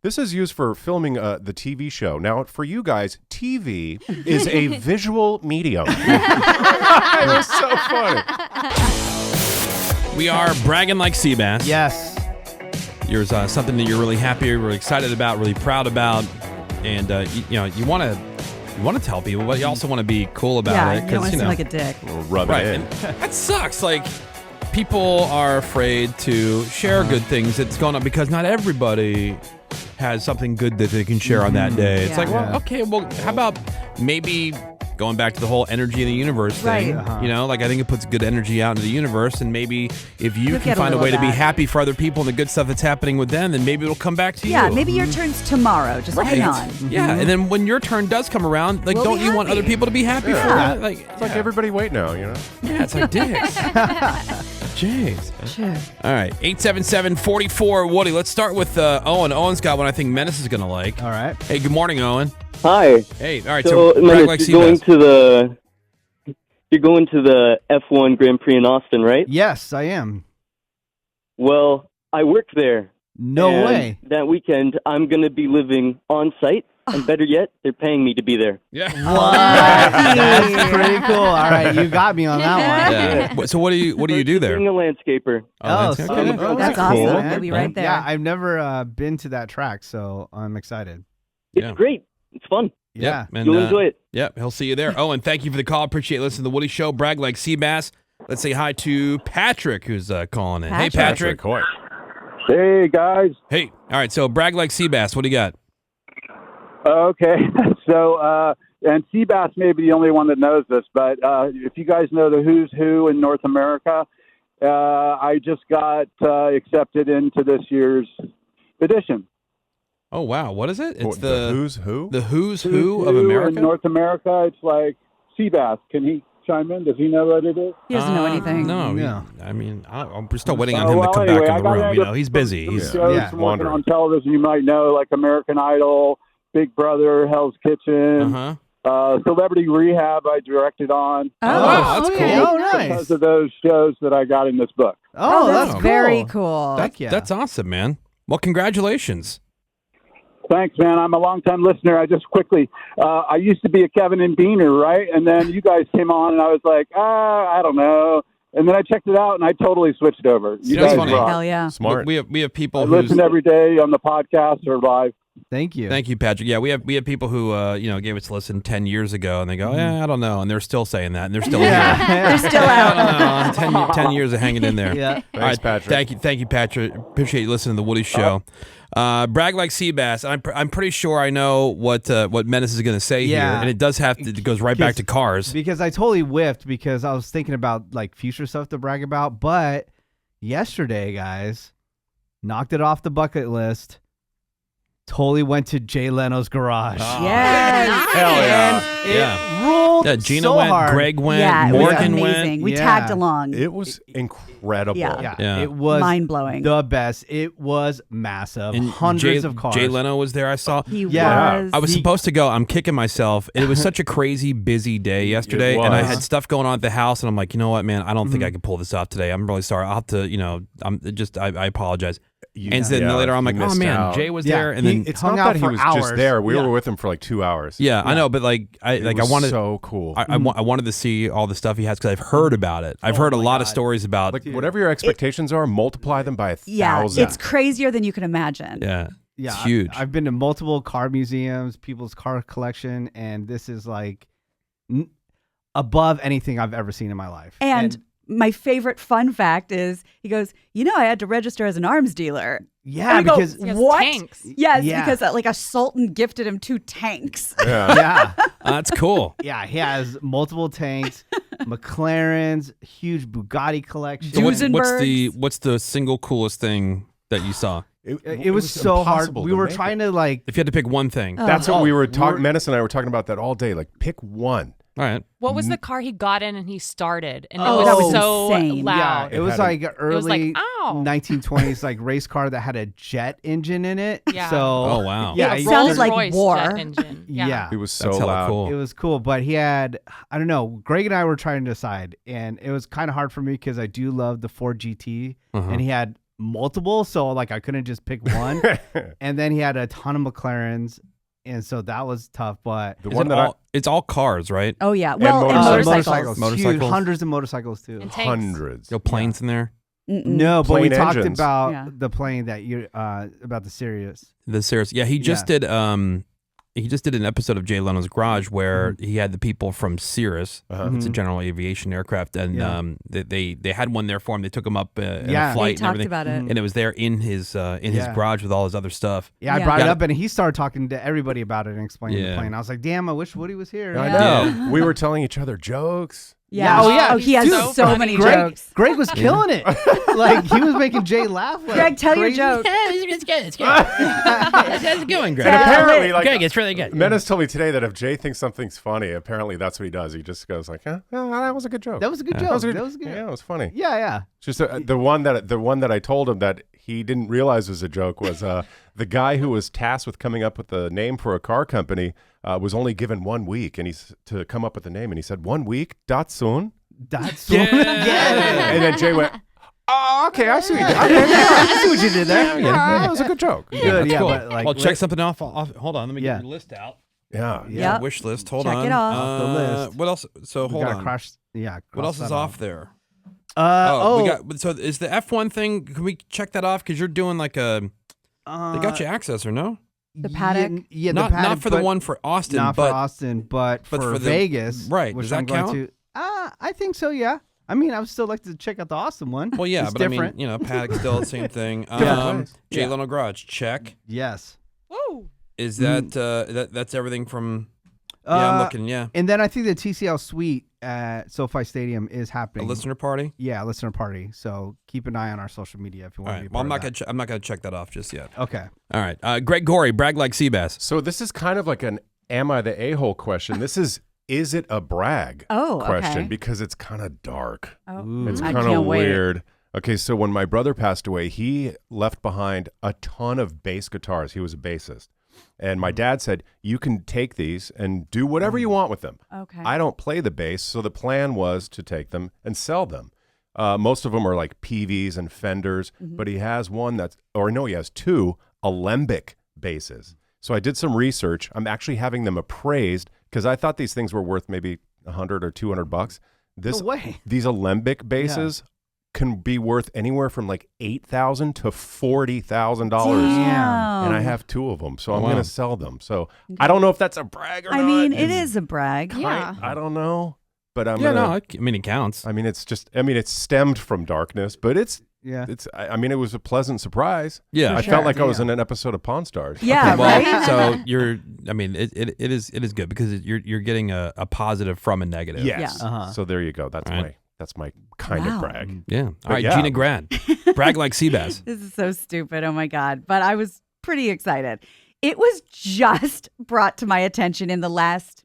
This is used for filming the TV show. Now, for you guys, TV is a visual medium. It was so funny. We are bragging like Sebas. Yes. There's something that you're really happy, really excited about, really proud about, and you want to tell people, but you also want to be cool about it. You don't want to seem like a dick. Rub it in. And that sucks. Like, people are afraid to share good things that's going on because not everybody has something good that they can share on that day. It's like, well, okay, well, how about maybe going back to the whole energy of the universe thing, Right. you know, like I think it puts good energy out into the universe, and maybe if you You'll can get a find a little way to of be that. happy for other people and the good stuff that's happening with them, then maybe it'll come back to you. Yeah, maybe your turn's tomorrow. Just hang on. Yeah, and then when your turn does come around, like, We'll don't be you want happy. other people to be happy Yeah. for it? Like, It's like everybody wait now, you know? yeah, it's like dicks. Jeez. Sure. All right, 877-44-Woody. Let's start with Owen. Owen's got one I think Menace is going to like. All right. Hey, good morning, Owen. Hi. Hey, all right, So, so brag Menace, like you're going to the F1 Grand Prix in Austin, right? Yes, I am. Well, I work there. No and way. That weekend, I'm going to be living on site, and better yet, they're paying me to be there. Yeah. What? That's pretty cool. All right, you got me on that one. Yeah. So what do you do there? Being a landscaper. That's so okay. That's cool. awesome. We'll be right there. Yeah, I've never been to that track, so I'm excited. It's Yeah. great. It's fun. Yeah. And, You'll enjoy it. Yep, he'll see you there. Owen, thank you for the call. Appreciate listening to the Woody Show. Brag like Seabass. Let's say hi to Patrick, who's calling in. Hey, Patrick. Coy. Hey, guys. Hey. All right, so brag like Seabass. What do you got? Okay. So, and Sebas may be the only one that knows this, but if you guys know the Who's Who in North America, I just got accepted into this year's edition. Oh, wow. What is it? It's The Who's Who? The Who's Who of America? In North America, it's like Sebas. Can he chime in? Does he know what it is? He doesn't know anything. No. No. I mean, we're still waiting on him to come anyway, back I in the got room. into You know, he's busy. some He's shows yeah, from working wandering. on television. You might know, like American Idol, Big Brother, Hell's Kitchen, Celebrity Rehab. I directed on. Oh, wow, that's okay. cool. Oh, nice. Because of those shows that I got in this book. Oh, that's cool. very cool. Heck yeah. That's awesome, man. Well, congratulations. Thanks, man. I'm a long-time listener. I just quickly, I used to be a Kevin and Beaner, right? And then you guys came on, and I was like, I don't know. And then I checked it out, and I totally switched over. You That's guys funny. rock. Hell yeah. Smart. We have people I who listen every day on the podcast or live. Thank you. Thank you, Patrick. Yeah, we have people who gave us a listen 10 years ago, and they go, I don't know, and they're still saying that, and they're still here. They're still I don't out. know, 10 years of hanging in there. Yeah. All right, Patrick. Thank you, Patrick. Appreciate you listening to the Woody Show. Brag like Seabass. I'm pretty sure I know what Menace is going to say here, and it does have to. It goes right back to cars. Because I totally whiffed because I was thinking about like future stuff to brag about, but yesterday, guys, knocked it off the bucket list. Totally went to Jay Leno's garage. Yes. Hell yeah. It ruled Yeah, Gina so went, hard. Greg went, Yeah, it was Morgan amazing. went. We Yeah. tagged along. It was incredible. Yeah. Yeah. It was mind-blowing. the best. It was massive. And Hundreds of cars. Jay Leno was there. I saw. He Yeah. was. I was supposed to go. I'm kicking myself. It was such a crazy, busy day yesterday, and I was. had stuff going on at the house, and I'm like, you know what, man? I don't think I can pull this off today. I'm really sorry. I'll have to, I apologize. And then later I'm like, oh man, Jay was there, and then It's hung not out that he for was hours. just there. We Yeah. were with him for like 2 hours. yeah, I know, but I It was wanted so cool. I wanted to see all the stuff he has because I've heard about it. I've heard a lot of stories about. like whatever your expectations are, multiply them by 1,000. Yeah, it's crazier than you can imagine. Yeah, Yeah, it's huge. I've been to multiple car museums, people's car collection, and this is like above anything I've ever seen in my life. And my favorite fun fact is he goes, I had to register as an arms dealer. yeah, And I go, because what? Tanks. Yes, Yeah. because like a sultan gifted him 2 tanks. Yeah. yeah, That's cool. yeah, he has multiple tanks, McLarens, huge Bugatti collection. So Duesenbergs. what's the single coolest thing that you saw? It was so hard. impossible We to were make trying it. to like. If you had to pick one thing, That's what we were we're- talking. Menace and I were talking about that all day. Like, pick one. all right. What was the car he got in and he started? And Oh, it that was was so insane. Yeah, loud. it was had a- like early like, ow. 1920s like race car that had a jet engine in it. Yeah. So Oh wow. Yeah, It he- sounded like Rolls-Royce war. jet engine. yeah. It was so That's hella loud. cool. It was cool, but he had, I don't know, Greg and I were trying to decide, and it was kind of hard for me because I do love the Ford GT, and he had multiple, so like I couldn't just pick one. And then he had a ton of McLarens, and so that was tough. But it's all cars, right? Oh yeah, well, and motorcycles. Huge, hundreds of motorcycles too. And tanks. Hundreds. No planes in there. No, but we Plane talked engines. about the plane that you about the Sirius. The Sirius. Yeah, he just did. He just did an episode of Jay Leno's Garage where he had the people from Cirrus. It's a general aviation aircraft, and they had one there for him. They took him up in a flight they and everything, about it. and it was there in his garage with all his other stuff. Yeah, I brought it up, and he started talking to everybody about it and explaining the plane. I was like, damn, I wish Woody was here. I know. We were telling each other jokes. Yeah. Oh, yeah. He has Dude, so many Greg, jokes. Greg was killing it. Like, he was making Jay laugh. Like, Greg, tell crazy. your joke. It's good. It's good. How's it going, Greg? And apparently, like, Greg, it's really good. Menace told me today that if Jay thinks something's funny, apparently that's what he does. He just goes like, that was a good joke. That was a good joke. That was good. Yeah, it was funny. Yeah. Just the one that I told him that he didn't realize was a joke was the guy who was tasked with coming up with the name for a car company was only given 1 week and to come up with a name, and he said 1 week. Datsun. That's yeah. And then Jay went, "Oh, okay, I see what you did. I see what you did there. Yeah, that was a good joke." Good, That's cool. but like, I'll check something off. Hold on, let me get Yeah. your list out. Yeah. Yep. Wish list. Hold Check on. it off. The list. What else? So hold on. What else is off there? We got. So is the F1 thing? Can we check that off? Because you're doing like a. They got you access or no? The paddock? Yeah, not, the paddock, not for the one for Austin, not but for Austin, but for the- Vegas. right. Which Does that I'm going count? to. I think so. Yeah. I mean, I would still like to check out the Austin one. Well, yeah, It's but different. I mean, paddock's still the same thing. place. Jay Leno Garage, check. Yes. Woo. Is that that's everything from? Yeah, I'm looking. Yeah, And then I think the TCL Suite at SoFi Stadium is a happening. listener party. Yeah, listener party. So keep an eye on our social media if you All want to right. be Well, part of that. I'm not gonna check that off just yet. Okay. All right. Greg Gorey, brag like Sebas. So this is kind of like an "Am I the a-hole?" question. This is it a brag? Question okay. because it's kind of dark. Oh, It's I kind can't of wait. weird. Okay, so when my brother passed away, he left behind a ton of bass guitars. He was a bassist. And my dad said, "You can take these and do whatever you want with them." Okay. I don't play the bass, so the plan was to take them and sell them. Most of them are like PVs and Fenders, but he has he has two Alembic basses. So I did some research. I'm actually having them appraised because I thought these things were worth maybe $100 or $200. No way. These Alembic basses can be worth anywhere from like $8,000 to $40,000. Damn. And I have two of them, so I'm Wow. going to sell them. So I don't know if that's a brag or not. I mean, it is a brag. Yeah. I don't know, but I'm Yeah, gonna, no, I mean it counts. I mean, it's stemmed from darkness, but Yeah. I mean, it was a pleasant surprise. Yeah, I sure. felt like I was in an episode of Pawn Stars. Yeah, well, right? so I mean, it is good because you're getting a positive from a negative. Yes. Yeah. Uh-huh. So there you go. That's Right. my kind Wow. of brag. Yeah. All right, yeah. Gina Grad, brag like Sebas. This is so stupid. Oh my God. But I was pretty excited. It was just brought to my attention in the last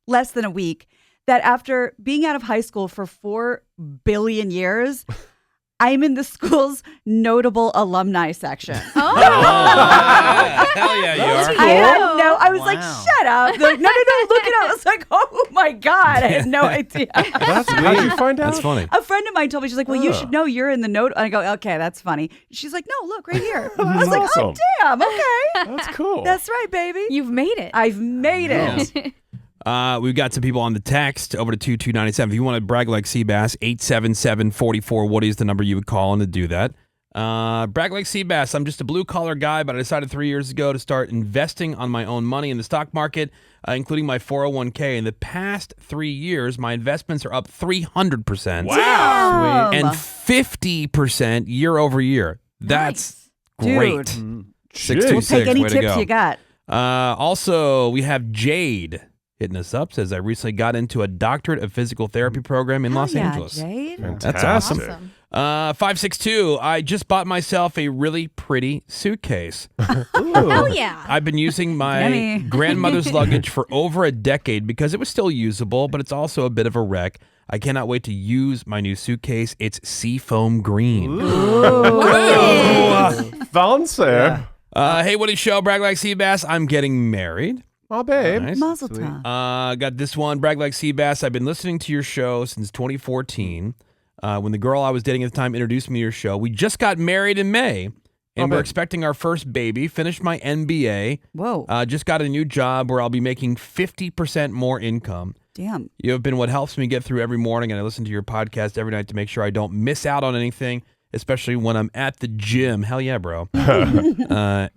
less than a week that after being out of high school for 4 billion years, I'm in the school's notable alumni section. Hell yeah, you are. I was like, Wow. shut up. They're like, no, look it up. I was like, oh my God. I had no idea. How'd you find out? That's funny. A friend of mine told me, she's like, well, you should know you're in the note. I go, okay, that's funny. She's like, no, look right here. I was like, oh, awesome. damn. Okay. That's cool. That's right, baby. You've made it. I've made it. We've got some people on the text over to 2297. If you want to brag like Seabass, 877-44 Woody is the number you would call in to do that. Brag like Seabass. I'm just a blue collar guy, but I decided 3 years ago to start investing on my own money in the stock market, including my 401k. In the past 3 years, my investments are up 300%. Wow. Damn. And 50% year over year. That's great. Dude. 626, We'll take any way to tips go. you got. Also, we have Jade hitting us up. Says, I recently got into a doctorate of physical therapy program in Los Angeles. Jade. That's awesome. Awesome. 562, I just bought myself a really pretty suitcase. Oh, yeah. I've been using my Yummy. grandmother's luggage for over a decade because it was still usable, but it's also a bit of a wreck. I cannot wait to use my new suitcase. It's seafoam green. Fancy. Hey, Woody Show, Brag Like Seabass. I'm getting married. Oh, babe. Nice. Mazel Sweet. tov. Got this one, Brag Like Seabass. I've been listening to your show since 2014. when the girl I was dating at the time introduced me to your show. We just got married in May, and we're expecting our first baby. Finished my MBA. Whoa. Just got a new job where I'll be making 50% more income. Damn. You have been what helps me get through every morning, and I listen to your podcast every night to make sure I don't miss out on anything, especially when I'm at the gym. Hell yeah, bro.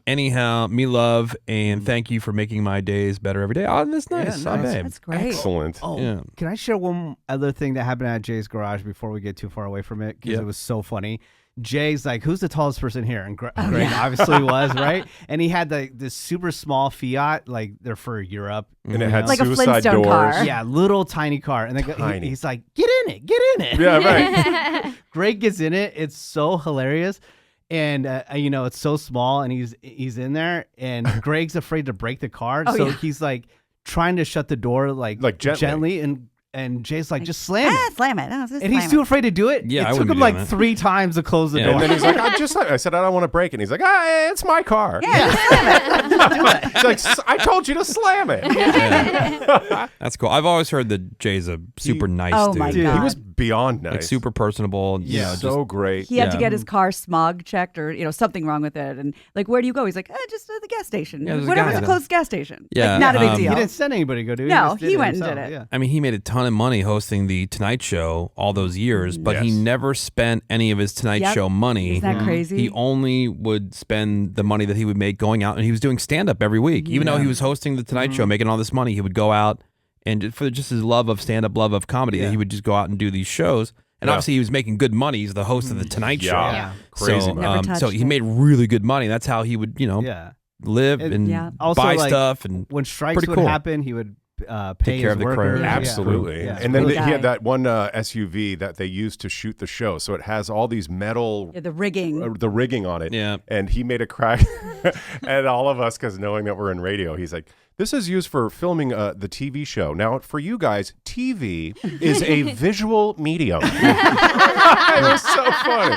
Anyhow, me love, and thank you for making my days better every day. Oh, that's nice. Yeah, Oh, nice. babe. That's great. Excellent. Oh, Yeah. can I share one other thing that happened at Jay's garage before we get too far away from it? Because it was so funny. Jay's like, "Who's the tallest person here?" And Greg obviously was, right? And he had this super small Fiat, like they're for Europe, And it had Like a suicide Flintstone doors. car. Yeah, little tiny car. And he's like, "Get in it, get in it." Yeah, right. Greg gets in it. It's so hilarious. And it's so small, and he's in there, and Greg's afraid to break the car, so he's like trying to shut the door like gently, and Jay's like, just slam it. Slam it. No, just And he's slam too it. afraid to do it. Yeah, I it took wouldn't him be like doing that. 3 times to close the Yeah. door. And then he's like, I said, I don't want to break it. And he's like, it's my car. Yeah. He's like, I told you to slam it. That's cool. I've always heard that Jay's a super nice Oh dude. my Dude, God. He was beyond nice. Like super personable. So great. He had to Yeah. get his car smog checked or something wrong with it. And like, where do you go? He's like, just to the gas station. Yeah, there's a Whatever's guy the there. closest gas station. Yeah, Like, not a big he deal. He didn't send anybody to go do it. No, just did he went and himself. did it. Yeah. I mean, he made a ton of money hosting the Tonight Show all those years, but he Yes. never spent any of his Tonight Yep. Show money. Isn't that crazy? He only would spend the money that he would make going out, and he was doing stand-up every week. Even though he was hosting the Tonight Show, making all this money, he would go out, and for just his love of stand-up, love of comedy, he would just go out and do these shows. And obviously, he was making good money. He's the host of the Tonight Show. Yeah. Crazy So, money. Never so touched he it. made really good money. That's how he would, Yeah. live And- and Yeah. Also, buy like, stuff. And when strikes pretty would cool. happen, he would pay Take care his of the workers. crew. Yeah. Absolutely. Yeah. And then Cool he guy. had that one SUV that they used to shoot the show. So it has all these metal, Yeah, the rigging. the rigging on it. Yeah. And he made a crack at all of us because knowing that we're in radio, he's like, this is used for filming the TV show. Now, for you guys, TV is a visual medium. It was so funny.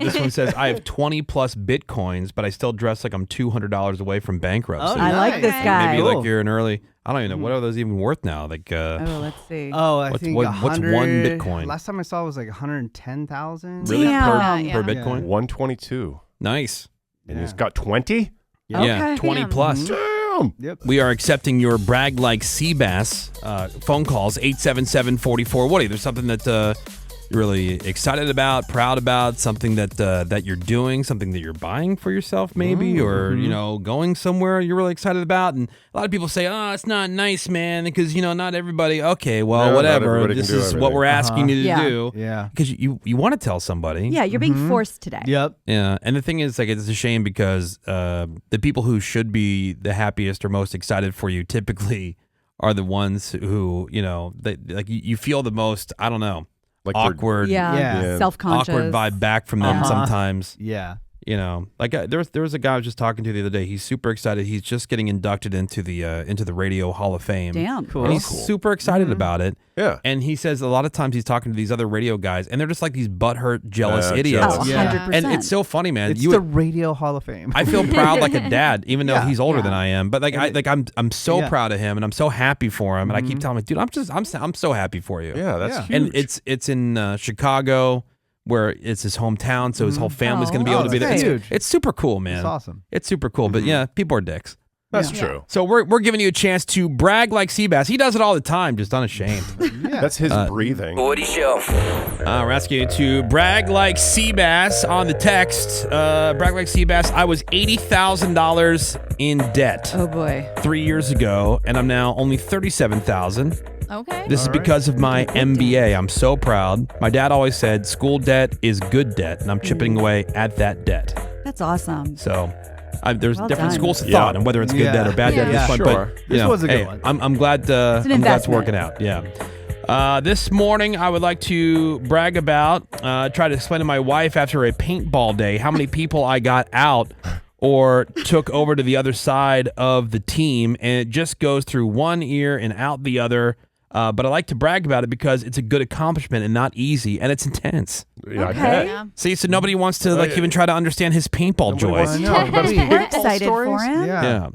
This one says, I have 20 plus Bitcoins, but I still dress like I'm $200 away from bankruptcy. Oh, I like this nice. guy. Maybe Cool. like you're an early, I don't even know, what are those even worth now? Like, Oh, let's see. Oh, I What's- think what's 100 one Bitcoin? Last time I saw it was like 110,000. really Damn. per Yeah. Bitcoin? 122. Nice. And he's got 20? Yeah, Okay. 20 Damn. plus. Damn. Yep. We are accepting your brag like Sebas phone calls, 877-44. Woody, there's something that you're really excited about, proud about, something that you're doing, something that you're buying for yourself maybe, or, going somewhere you're really excited about. And a lot of people say, oh, it's not nice, man, because, not everybody. Okay, well, No, not whatever. everybody This can do is what everything. we're asking you to Yeah. do. Yeah. Because you want to tell somebody. Yeah, you're being forced today. Yep. Yeah, and the thing is, like, it's a shame because the people who should be the happiest or most excited for you typically are the ones who, you feel the most, I don't know, Like they're- awkward, Yeah. Yeah. Self-conscious. awkward vibe back from them Uh-huh. sometimes. Yeah. Like there was a guy I was just talking to the other day. He's super excited. He's just getting inducted into the Radio Hall of Fame. Damn. Cool. And he's super excited about it. Yeah. And he says a lot of times he's talking to these other radio guys, and they're just like these butthurt, jealous Yeah, idiots. jealous. Oh, Yeah. 100%. And it's so funny, man. It's You the would- Radio Hall of Fame. I feel proud like a dad, even though Yeah, he's older yeah. than I am. But I'm so Yeah. proud of him, and I'm so happy for him. And I keep telling him, dude, I'm so happy for you. Yeah, that's Yeah. huge. And it's in Chicago, where it's his hometown, so his whole family's Oh, going to be able to be there. that's It's, huge. it's super cool, man. It's awesome. It's super cool. But yeah, people are dicks. That's true. So we're giving you a chance to brag like Sebas. He does it all the time, just unashamed. Yeah. That's his breathing. We're asking you to brag like Sebas on the text. Brag like Sebas. I was $80,000 in debt Oh, boy. 3 years ago, and I'm now only $37,000. Okay. This is because of my MBA. I'm so proud. My dad always said school debt is good debt, and I'm chipping away at that debt. That's awesome. So there's Well different done. schools of Yeah. thought on whether it's good debt or bad debt at Yeah. this point. Sure. But This was a good one. I'm glad. an I'm glad it's investment. working out. Yeah. This morning, I would like to brag about, try to explain to my wife after a paintball day how many people I got out or took over to the other side of the team, and it just goes through one ear and out the other. But I like to brag about it because it's a good accomplishment and not easy, and it's intense. Yeah, I Okay. bet. Yeah. See, so nobody wants to even try to understand his paintball Nobody joy. wants to talk about his We're paintball excited stories? for him.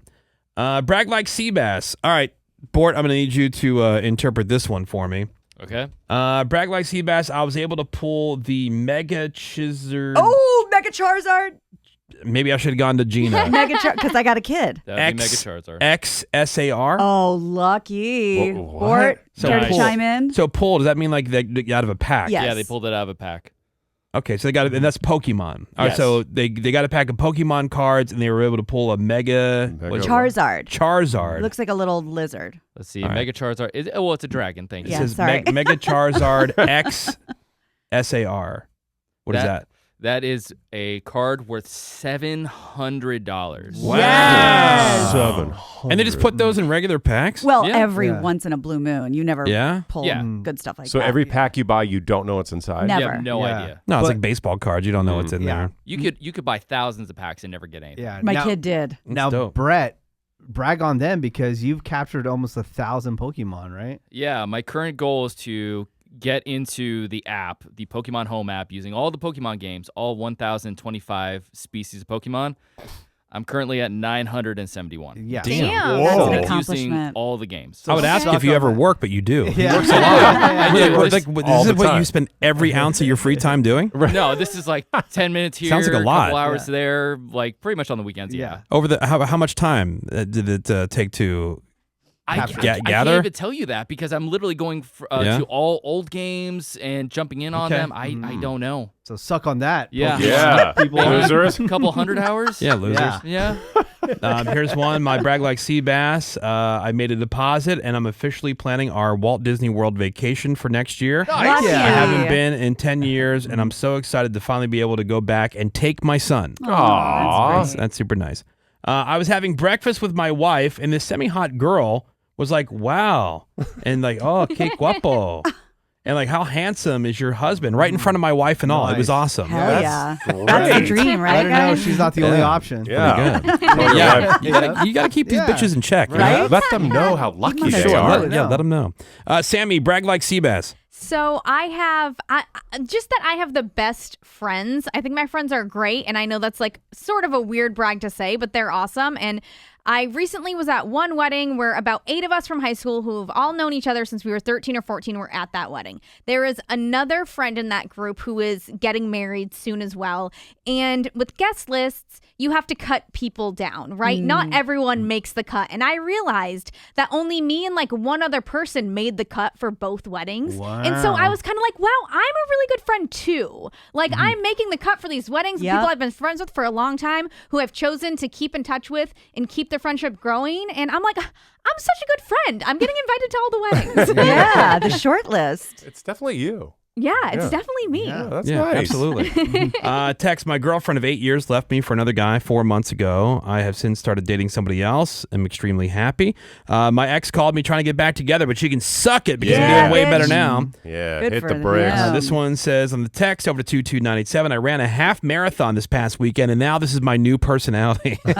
Yeah. Brag like Seabass. All right, Bort, I'm going to need you to interpret this one for me. Okay. Brag like Sebas, I was able to pull the Mega Chizard. Oh, Mega Charizard. Maybe I should have gone to Gina. Mega because I got a kid. That would be Mega Charizard. XSAR. Oh, lucky. What? Bort, care to Nice. chime in? So pull, does that mean like they out of a pack? Yes. Yeah, they pulled it out of a pack. Okay, so they got it, and that's Pokemon. All right, Yes. so they got a pack of Pokemon cards, and they were able to pull a Mega Charizard. Charizard. Looks like a little lizard. Let's see. All right. Mega Charizard. It's a dragon. Thank you. It Yeah, says sorry. Mega Charizard XSAR. What is that? That is a card worth $700. Wow. Yes. 700. And they just put those in regular packs? Well, Yeah. every Yeah. once in a blue moon. You never Yeah? pull Yeah. good stuff like So that. every pack you buy, you don't know what's inside. Never. You have no Yeah. idea. No, it's But- like baseball cards. You don't know what's in Yeah. there. You could buy thousands of packs and never get anything. Yeah. My now, kid did. Now, dope. Brett, brag on them because you've captured almost 1,000 Pokemon, right? Yeah, my current goal is to get into the app, the Pokemon Home app, using all the Pokemon games, all 1,025 species of Pokemon. I'm currently at 971. Yeah. Damn. That's Whoa. an Using accomplishment. all the games. I would ask suck if you on ever that. work, but you do. Yeah. Works a lot. I do. Like, This- this all is the what time. you spend every ounce of your free time doing? No, this is like 10 minutes here, Sounds like a lot. couple hours Yeah. there, like pretty much on the weekends. Yeah. Over the how much time did it take to I gather? can't even tell you that because I'm literally going Yeah? to all old games and jumping in on Okay. them. I don't know. So suck on that. Yeah. Pokemon Yeah. people. Losers. A couple hundred hours. Yeah, losers. Yeah. Yeah. Here's one. My brag like Seabass. I made a deposit, and I'm officially planning our Walt Disney World vacation for next year. Lucky. I haven't been in 10 years, and I'm so excited to finally be able to go back and take my son. Aw. That's super nice. I was having breakfast with my wife, and this semi-hot girl was like, wow. And like, oh, que guapo. And like, how handsome is your husband? Right in front of my wife and all. It was Nice. awesome. Hell yeah. Great. That's the dream, right, Let her know guys? she's not the only Yeah. option. Yeah. Yeah, you gotta keep these Yeah. bitches in check. Right? Let them know how lucky them they a are. toast. Let them know. Sammy, brag like Seabass. So I have just that I have the best friends. I think my friends are great, and I know that's like sort of a weird brag to say, but they're awesome. And I recently was at one wedding where about 8 of us from high school who have all known each other since we were 13 or 14 were at that wedding. There is another friend in that group who is getting married soon as well. And with guest lists, you have to cut people down, right? Not everyone makes the cut. And I realized that only me and like one other person made the cut for both weddings. And so I was kind of like, wow, I'm a really good friend too. Like I'm making the cut for these weddings with Yep. people I've been friends with for a long time who I've chosen to keep in touch with and keep their friendship growing. And I'm like, I'm such a good friend. I'm getting invited to all the weddings. Yeah, the short list. It's definitely you. Yeah, it's Yeah. definitely me. Yeah, that's Yeah, nice. absolutely. Text, my girlfriend of 8 years left me for another guy 4 months ago. I have since started dating somebody else. I'm extremely happy. My ex called me trying to get back together, but she can suck it because Yeah, I'm doing way better bitch. now. Yeah, Good hit for the bricks. them. This one says on the text over to 22987, I ran a half marathon this past weekend, and now this is my new personality. Sweet.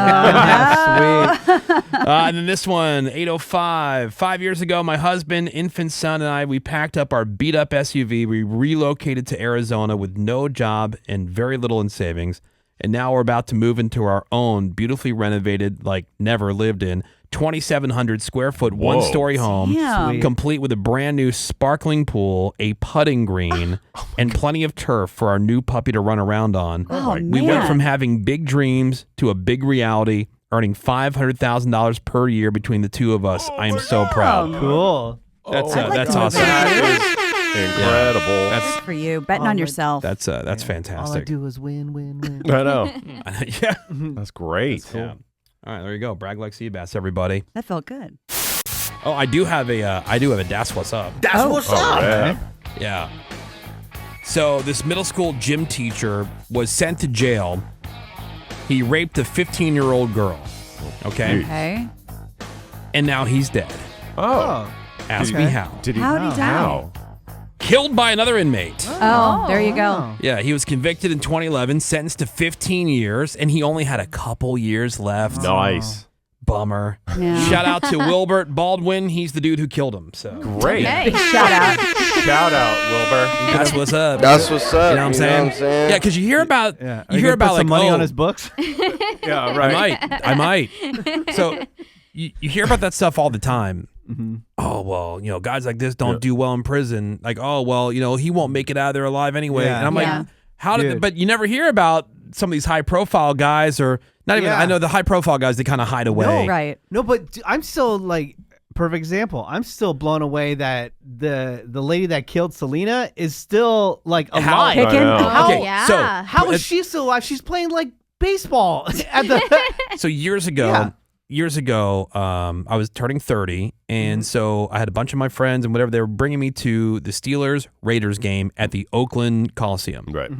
And then this one, 805. 5 years ago, my husband, infant son, and I, we packed up our beat-up SUV. We relocated to Arizona with no job and very little in savings. And now we're about to move into our own beautifully renovated, like never lived in, 2,700 square foot, Whoa. one-story home, Damn. complete with a brand new sparkling pool, a putting green, and plenty of turf for our new puppy to run around on. Oh, We went man. from having big dreams to a big reality, earning $500,000 per year between the two of us. I am so proud. Cool. That's I'd like that's to live awesome. there. Incredible. That's Good for you. Betting on yourself. that's All I fantastic. do is win, win, win. I know. Yeah. That's great. Yeah. All right, there you go. Brag like Seabass, everybody. That felt good. Oh, I do have a That's What's Up. Oh, yeah. Yeah. So this middle school gym teacher was sent to jail. He raped a 15-year-old girl. Okay. Okay. And now he's dead. Oh. Ask Okay. me how. Did he? How'd he die? How? Killed by another inmate. Oh, there you go. Yeah, he was convicted in 2011, sentenced to 15 years, and he only had a couple years left. Nice. Bummer. Yeah. Shout out to Wilbert Baldwin. He's the dude who killed him. So Great. Hey. Shout out. Shout out, Wilbur. that's what's up. That's what's up. You know what I'm saying? Yeah, because you hear about Yeah. you hear about some like money oh, on his books. Yeah, I might. So you hear about that stuff all the time. oh, well, guys like this don't do well in prison. Like, oh, well, he won't make it out of there alive anyway. Yeah. And I'm like, how did? But you never hear about some of these high profile guys, or not even. I know the high profile guys, they kind of hide away. No, right? No, but I'm still like. Perfect example. I'm still blown away that the lady that killed Selena is still like alive. I know. Okay, yeah. so How is she still alive? She's playing like baseball at the. So years ago, I was turning 30, and so I had a bunch of my friends and whatever. They were bringing me to the Steelers-Raiders game at the Oakland Coliseum. Right.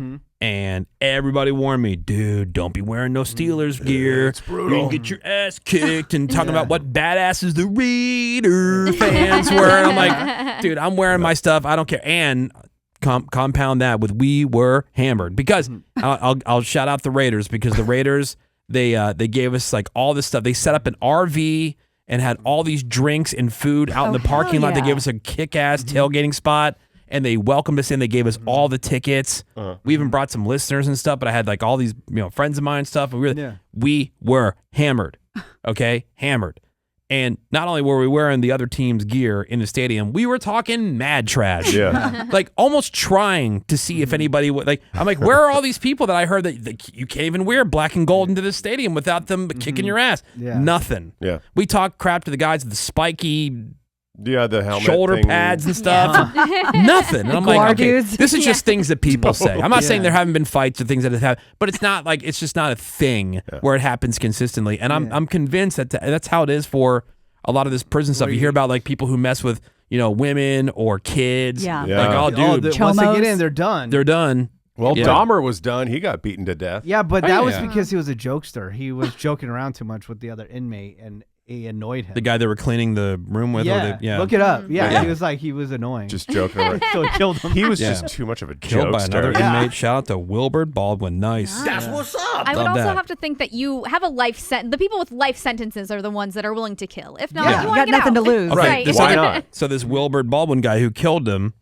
And everybody warned me, dude, don't be wearing no Steelers gear. It's brutal. You can get your ass kicked, and talking about what badasses the Raider fans were. And I'm like, dude, I'm wearing my stuff. I don't care. And compound that with we were hammered, because I'll shout out the Raiders, because the Raiders, they gave us like all this stuff. They set up an RV and had all these drinks and food out in the parking lot. They gave us a kick-ass tailgating spot. And they welcomed us in. They gave us all the tickets. We even brought some listeners and stuff. But I had like all these, friends of mine and stuff. And we were hammered, okay, hammered. And not only were we wearing the other team's gear in the stadium, we were talking mad trash. Yeah, like almost trying to see if anybody would like. I'm like, where are all these people that I heard that you can't even wear black and gold into the stadium without them kicking your ass? Yeah. Nothing. Yeah, we talked crap to the guys with the spiky. Yeah, the helmet shoulder thing. pads and stuff. Nothing. And I'm like, okay, this is just things that people say. I'm not saying there haven't been fights or things that have happened, but it's not like, it's just not a thing where it happens consistently. And I'm convinced that that's how it is for a lot of this prison stuff. You hear about like people who mess with, women or kids. Yeah. Like, oh, dude. Once they get in, they're done. They're done. Well, Dahmer was done. He got beaten to death. Yeah, but that was because he was a jokester. He was joking around too much with the other inmate, and he annoyed him. The guy they were cleaning the room with? Yeah, look it up. Yeah, he was annoying. Just joking around. So he killed him. He was just too much of a Killed by another jokester. inmate. Shout out to Wilbert Baldwin. Nice. That's what's up. I would Love also that. have to think that you have a life sentence. The people with life sentences are the ones that are willing to kill. If not, you You want got to get nothing out. to lose. Right. Right. Why not? So this Wilbert Baldwin guy who killed him,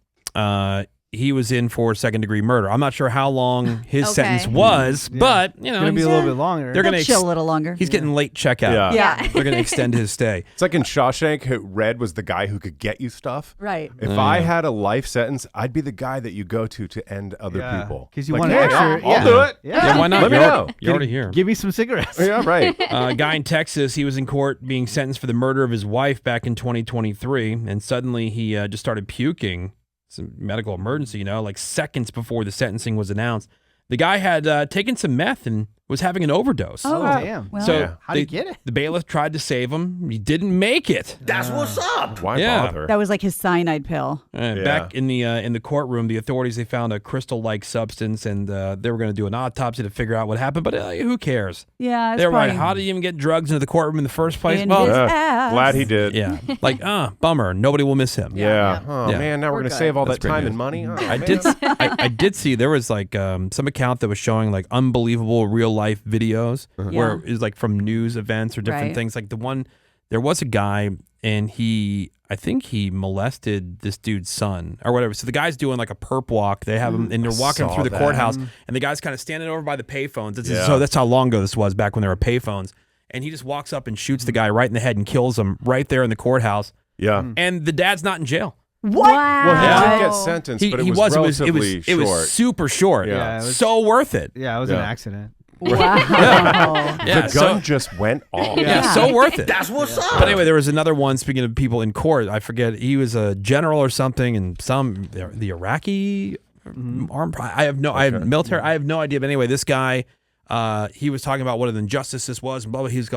he was in for second-degree murder. I'm not sure how long his sentence was, but it's gonna be a little bit longer. They're gonna chill a little longer. He's getting late checkout. Yeah. They're gonna extend his stay. It's like in Shawshank, Red was the guy who could get you stuff. Right. If I had a life sentence, I'd be the guy that you go to end other people. Because you Like, want to hey, make sure. I'll do it. Yeah, why not? Let me know. You're already here. Give me some cigarettes. Yeah, right. A guy in Texas, he was in court being sentenced for the murder of his wife back in 2023, and suddenly he just started puking. Some medical emergency, like seconds before the sentencing was announced. The guy had taken some meth and was having an overdose. Oh, damn. Well, So how'd he get it? The bailiff tried to save him. He didn't make it. That's what's up. Why Yeah. bother? that was like his cyanide pill. Back in the courtroom, the authorities, they found a crystal-like substance, and they were going to do an autopsy to figure out what happened. But who cares? Yeah, it's They were like, probably how did you even get drugs into the courtroom in the first place? in Well, his Yeah, ass. glad he did. yeah, like bummer. Nobody will miss him. Yeah. Oh Yeah. man, now we're We're gonna good. save all That's that great time news. and money. Oh, I man. did. I did see there was like some account that was showing like unbelievable real life videos where it was like from news events or different Right. things. Like there was a guy and I think he molested this dude's son or whatever. So the guy's doing like a perp walk. They have him and they're walking him saw through the that. courthouse, and the guy's kind of standing over by the payphones. Yeah. So that's how long ago this was, back when there were payphones. And he just walks up and shoots the guy right in the head and kills him right there in the courthouse. Yeah. And the dad's not in jail. What? Wow. Well, he Yeah. did get sentenced, but it was relatively it was short. super short. Yeah. it was- So worth it. Yeah, it was an accident. Wow. Yeah, The gun just went off. yeah, so worth it. That's what's up. But anyway, there was another one. Speaking of people in court, I forget. He was a general or something, and the Iraqi armed. I have military. I have no idea. But anyway, this guy, he was talking about what an injustice this was, and blah blah. He's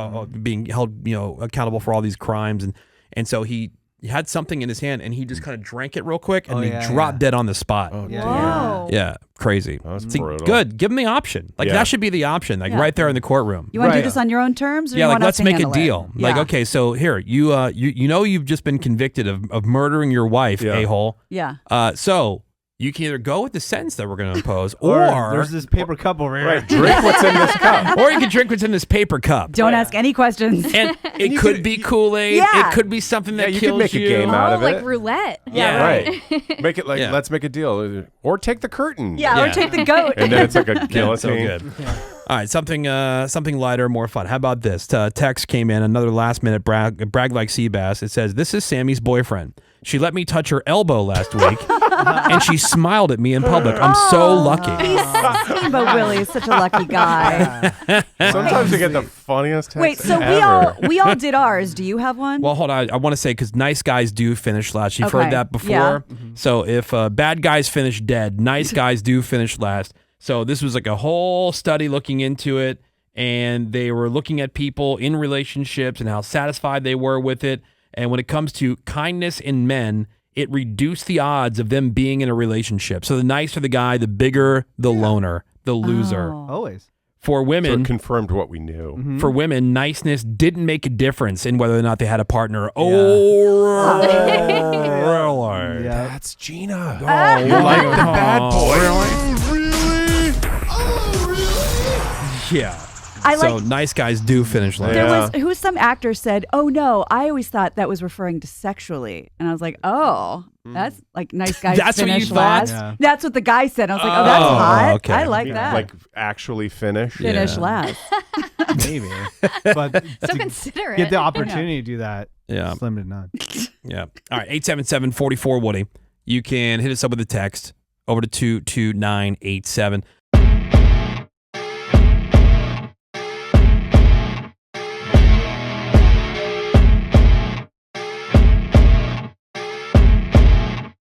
being held, accountable for all these crimes, and so he had something in his hand, and he just kind of drank it real quick, and he dropped dead on the spot. Whoa. Yeah, crazy. That's See, brutal. good. Give him the option. Like Yeah. that should be the option. Like right there in the courtroom. You want to Right. do this on your own terms, or Yeah, you like want us let's to make a handle it? deal. Like, Yeah. okay, so here you've just been convicted of murdering your wife, Yeah. a-hole. Yeah. So you can either go with the sentence that we're going to impose, Or or there's this paper cup over here. Right. Drink what's in this cup. or you can drink what's in this paper cup. Don't ask any questions. And it could be Kool-Aid. Yeah. It could be something that Yeah, you kills could make a you. game out Oh, of like it. roulette. Yeah, Right. Make it like, Yeah. let's make a deal. Or take the curtain. yeah, Yeah. or take the goat. And then it's like a Yeah, guillotine. so good. All right, something lighter, more fun. How about this? Text came in, another last-minute brag like Sebas. It says, "This is Sammy's boyfriend. She let me touch her elbow last week, and she smiled at me in public. I'm so lucky." Steamboat Willie is such a lucky guy. Sometimes you get the funniest text Wait, so ever. we all did ours. Do you have one? Well, hold on. I want to say, because nice guys do finish last. You've Okay. heard that before. Yeah. So if bad guys finish dead, nice guys do finish last. So this was like a whole study looking into it, and they were looking at people in relationships and how satisfied they were with it. And when it comes to kindness in men, it reduced the odds of them being in a relationship. So the nicer the guy, the bigger the loner, the loser. Always. For So women, it confirmed what we knew. for women, niceness didn't make a difference in whether or not they had a partner. Oh, really? Yeah. That's Gina. Oh, You like the bad boy. Yeah. I So like. nice guys do finish last. There Yeah. was some actor said, "Oh no, I always thought that was referring to sexually," and I was like, "Oh, that's like nice guys That's what you finish thought? last." Yeah. That's what the guy said. I was like, "Oh, that's hot. okay. I like that." Like actually finish. finish Yeah. last. Maybe. But So to considerate. get the opportunity to do that, Yeah. slim to none. Yeah. All right. 877-44 Woody. You can hit us up with a text over to 22987.